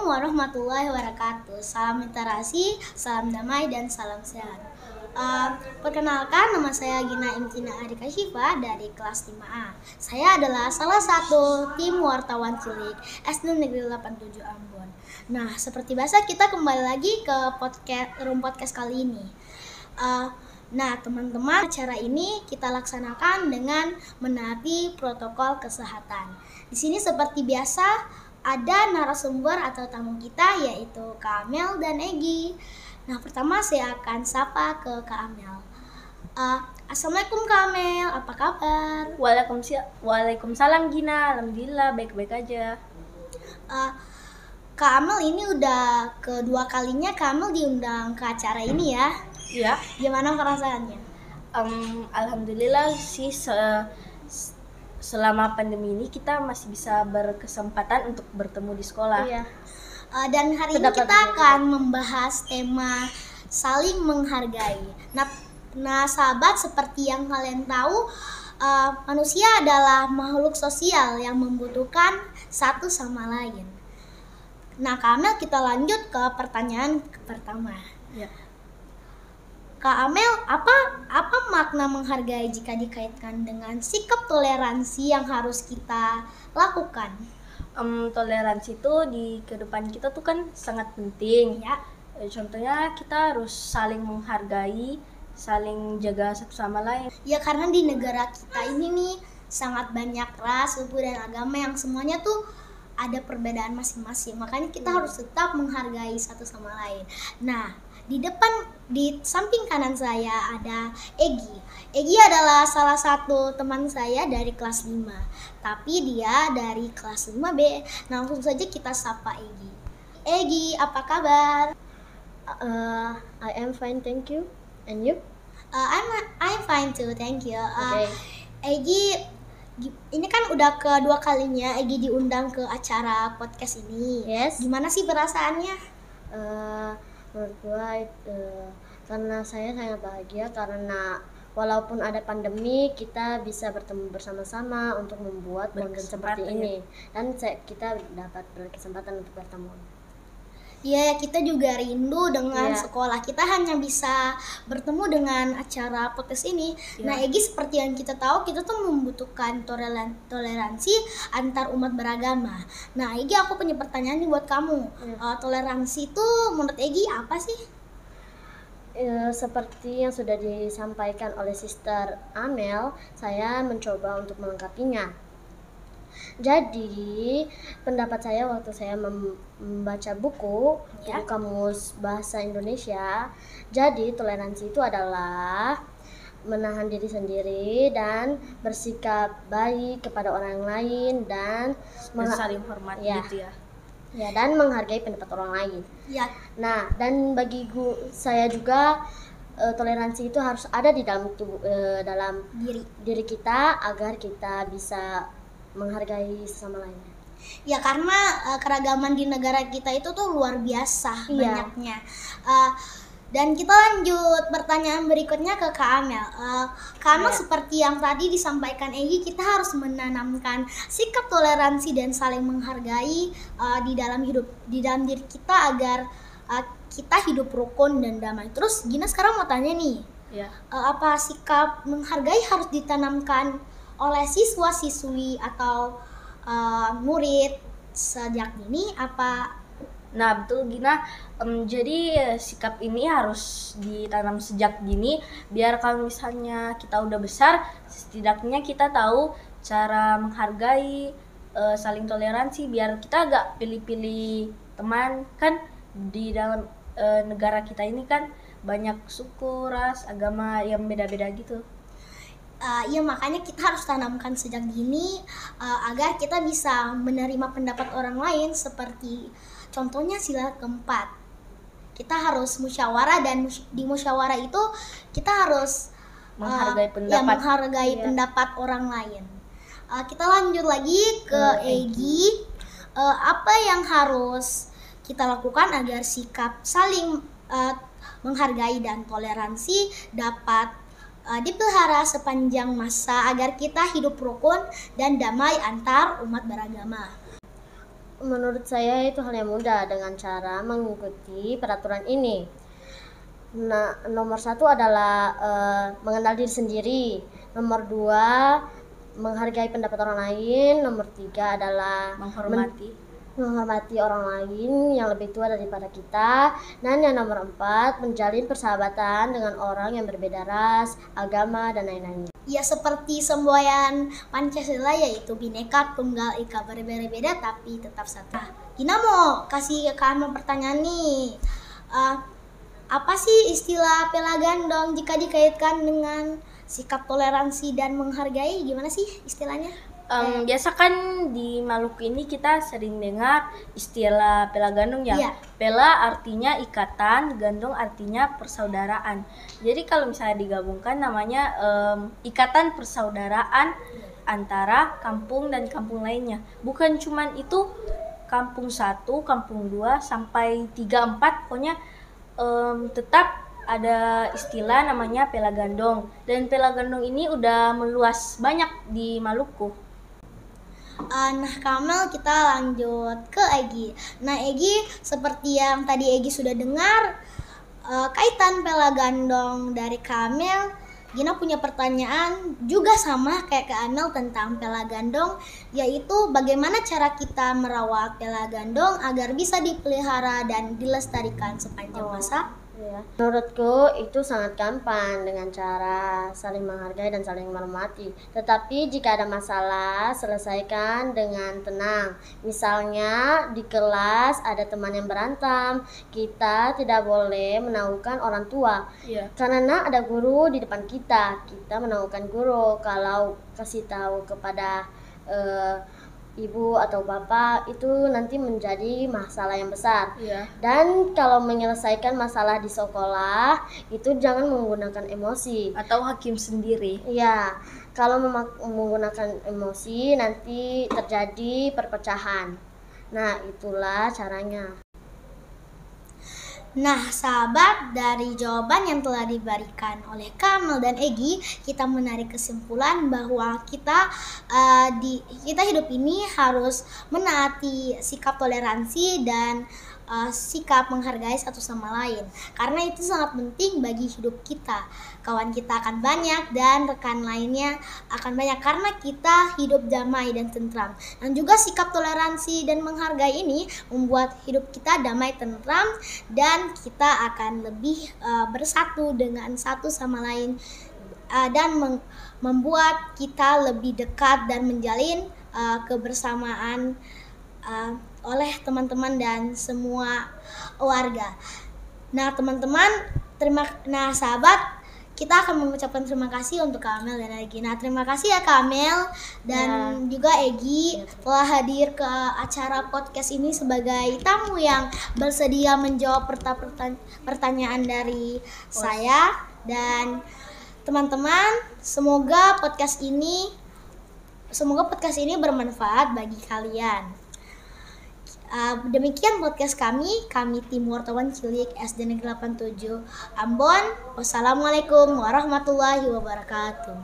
warahmatullahi wabarakatuh. Salam literasi, salam damai, dan salam sehat. Perkenalkan, nama saya Gina Imtina Arika Syifa dari kelas 5A. Saya adalah salah satu tim wartawan cilik SD Negeri 87 Ambon. Nah, seperti biasa kita kembali lagi ke room podcast kali ini. Nah, teman-teman, acara ini kita laksanakan dengan menaati protokol kesehatan. Di sini seperti biasa ada narasumber atau tamu kita, yaitu Kak Amel dan Egy. Nah, pertama saya akan sapa ke Kak Amel. Assalamualaikum Kak Amel, apa kabar? Waalaikumsalam Gina, alhamdulillah baik-baik aja. Kak Amel, ini udah kedua kalinya Kak Amel diundang ke acara ini ya? Iya. Gimana perasaannya? Alhamdulillah sih, selama pandemi ini kita masih bisa berkesempatan untuk bertemu di sekolah. Iya. Dan hari ini kita akan membahas tema saling menghargai. Nah, sahabat, seperti yang kalian tahu, manusia adalah makhluk sosial yang membutuhkan satu sama lain. Nah, Kak Amel, kita lanjut ke pertanyaan pertama. Ya. Kak Amel, apa makna menghargai jika dikaitkan dengan sikap toleransi yang harus kita lakukan? Toleransi itu di kehidupan kita tuh kan sangat penting. Ya. Contohnya kita harus saling menghargai, saling jaga satu sama lain. Ya, karena di negara kita ini nih sangat banyak ras, suku, dan agama yang semuanya tuh ada perbedaan masing-masing. Makanya kita harus tetap menghargai satu sama lain. Nah, di samping kanan saya ada Egy. Egy adalah salah satu teman saya dari kelas 5. Tapi dia dari kelas 5B. Nah, langsung saja kita sapa Egy. Egy, apa kabar? I am fine, thank you. And you? I'm fine too, thank you. Okay. Egy, ini kan udah kedua kalinya Egy diundang ke acara podcast ini. Yes. Gimana sih perasaannya? Menurut gue karena saya sangat bahagia karena walaupun ada pandemi kita bisa bertemu bersama-sama untuk membuat konten seperti ini dan kita dapat berkesempatan untuk bertemu. Iya, kita juga rindu dengan sekolah. Kita hanya bisa bertemu dengan acara podcast ini. Nah, Egy, seperti yang kita tahu, kita tuh membutuhkan toleransi antar umat beragama. Nah, Egy, aku punya pertanyaan nih buat kamu. Toleransi itu menurut Egy apa sih? Seperti yang sudah disampaikan oleh Sister Amel, saya mencoba untuk melengkapinya. Jadi, pendapat saya waktu saya membaca buku Kamus Bahasa Indonesia, jadi toleransi itu adalah menahan diri sendiri dan bersikap baik kepada orang lain dan saling hormat gitu ya. Ya, dan menghargai pendapat orang lain. Ya. Nah, dan bagi saya juga toleransi itu harus ada di dalam dalam diri kita agar kita bisa menghargai sesama lainnya. Ya, karena keragaman di negara kita itu tuh luar biasa banyaknya. Dan kita lanjut pertanyaan berikutnya ke Kak Amel. Kak Amel, seperti yang tadi disampaikan Egy, kita harus menanamkan sikap toleransi dan saling menghargai di dalam diri kita agar kita hidup rukun dan damai. Terus Gina sekarang mau tanya nih, apa sikap menghargai harus ditanamkan oleh siswa-siswi atau murid sejak dini apa? Nah, betul Gina. Jadi sikap ini harus ditanam sejak dini biar kalau misalnya kita udah besar, setidaknya kita tahu cara menghargai, saling toleransi biar kita gak pilih-pilih teman. Kan di dalam negara kita ini kan banyak suku, ras, agama yang beda-beda gitu. Ya, makanya kita harus tanamkan sejak dini agar kita bisa menerima pendapat orang lain, seperti contohnya sila keempat. Kita harus musyawarah, dan di musyawarah itu kita harus menghargai pendapat orang lain. Kita lanjut lagi ke Egy. Apa yang harus kita lakukan agar sikap saling menghargai dan toleransi dapat dipelihara sepanjang masa agar kita hidup rukun dan damai antar umat beragama? Menurut saya itu hal yang mudah dengan cara mengikuti peraturan ini. Nah, nomor 1 adalah mengenal diri sendiri. Nomor 2, menghargai pendapat orang lain. Nomor 3 adalah menghormati orang lain yang lebih tua daripada kita. Dan yang nomor 4, menjalin persahabatan dengan orang yang berbeda ras, agama, dan lain-lainnya. Ya, seperti semboyan Pancasila, yaitu Bhinneka Tunggal Ika, berbeda-beda tapi tetap satu. Gina mau kasih ke kamu pertanyaan nih. Apa sih istilah pela gandong jika dikaitkan dengan sikap toleransi dan menghargai? Gimana sih istilahnya? Biasa kan di Maluku ini kita sering dengar istilah pela gandong ya. Iya. Pela artinya ikatan, gandong artinya persaudaraan. Jadi kalau misalnya digabungkan namanya ikatan persaudaraan antara kampung dan kampung lainnya. Bukan cuman itu kampung 1, kampung 2 sampai 3, 4, pokoknya tetap ada istilah namanya pela gandong. Dan pela gandong ini udah meluas banyak di Maluku. Nah, Kamel, kita lanjut ke Egi. Nah, Egi, seperti yang tadi Egi sudah dengar, kaitan pela gandong dari Kamel, Gina punya pertanyaan juga sama kayak ke Amel tentang pela gandong, yaitu bagaimana cara kita merawat pela gandong agar bisa dipelihara dan dilestarikan sepanjang masa? Ya. Menurutku itu sangat gampang dengan cara saling menghargai dan saling menghormati. Tetapi jika ada masalah, selesaikan dengan tenang. Misalnya di kelas ada teman yang berantem, kita tidak boleh menahukan orang tua. Iya. Karena ada guru di depan kita menahukan guru. Kalau kasih tahu kepada ibu atau bapak itu nanti menjadi masalah yang besar. Iya. Dan kalau menyelesaikan masalah di sekolah itu jangan menggunakan emosi Atau hakim sendiri. Iya, kalau menggunakan emosi nanti terjadi perpecahan. Nah, itulah caranya. Nah, sahabat, dari jawaban yang telah diberikan oleh Kamel dan Egi, kita menarik kesimpulan bahwa kita hidup ini harus menaati sikap toleransi dan sikap menghargai satu sama lain. Karena itu sangat penting bagi hidup kita. Kawan kita akan banyak dan rekan lainnya akan banyak karena kita hidup damai dan tentram. Dan juga sikap toleransi dan menghargai ini membuat hidup kita damai, tentram, dan kita akan lebih bersatu dengan satu sama lain dan membuat kita lebih dekat dan menjalin kebersamaan oleh teman-teman dan semua warga. Nah, teman-teman, sahabat, kita akan mengucapkan terima kasih untuk Kamel dan Egi. Nah, terima kasih ya Kamel dan juga Egi telah hadir ke acara podcast ini sebagai tamu yang bersedia menjawab pertanyaan dari saya dan teman-teman. Semoga podcast ini bermanfaat bagi kalian. Demikian podcast kami tim wartawan Cilik SD Negeri 87 Ambon. Wassalamualaikum warahmatullahi wabarakatuh.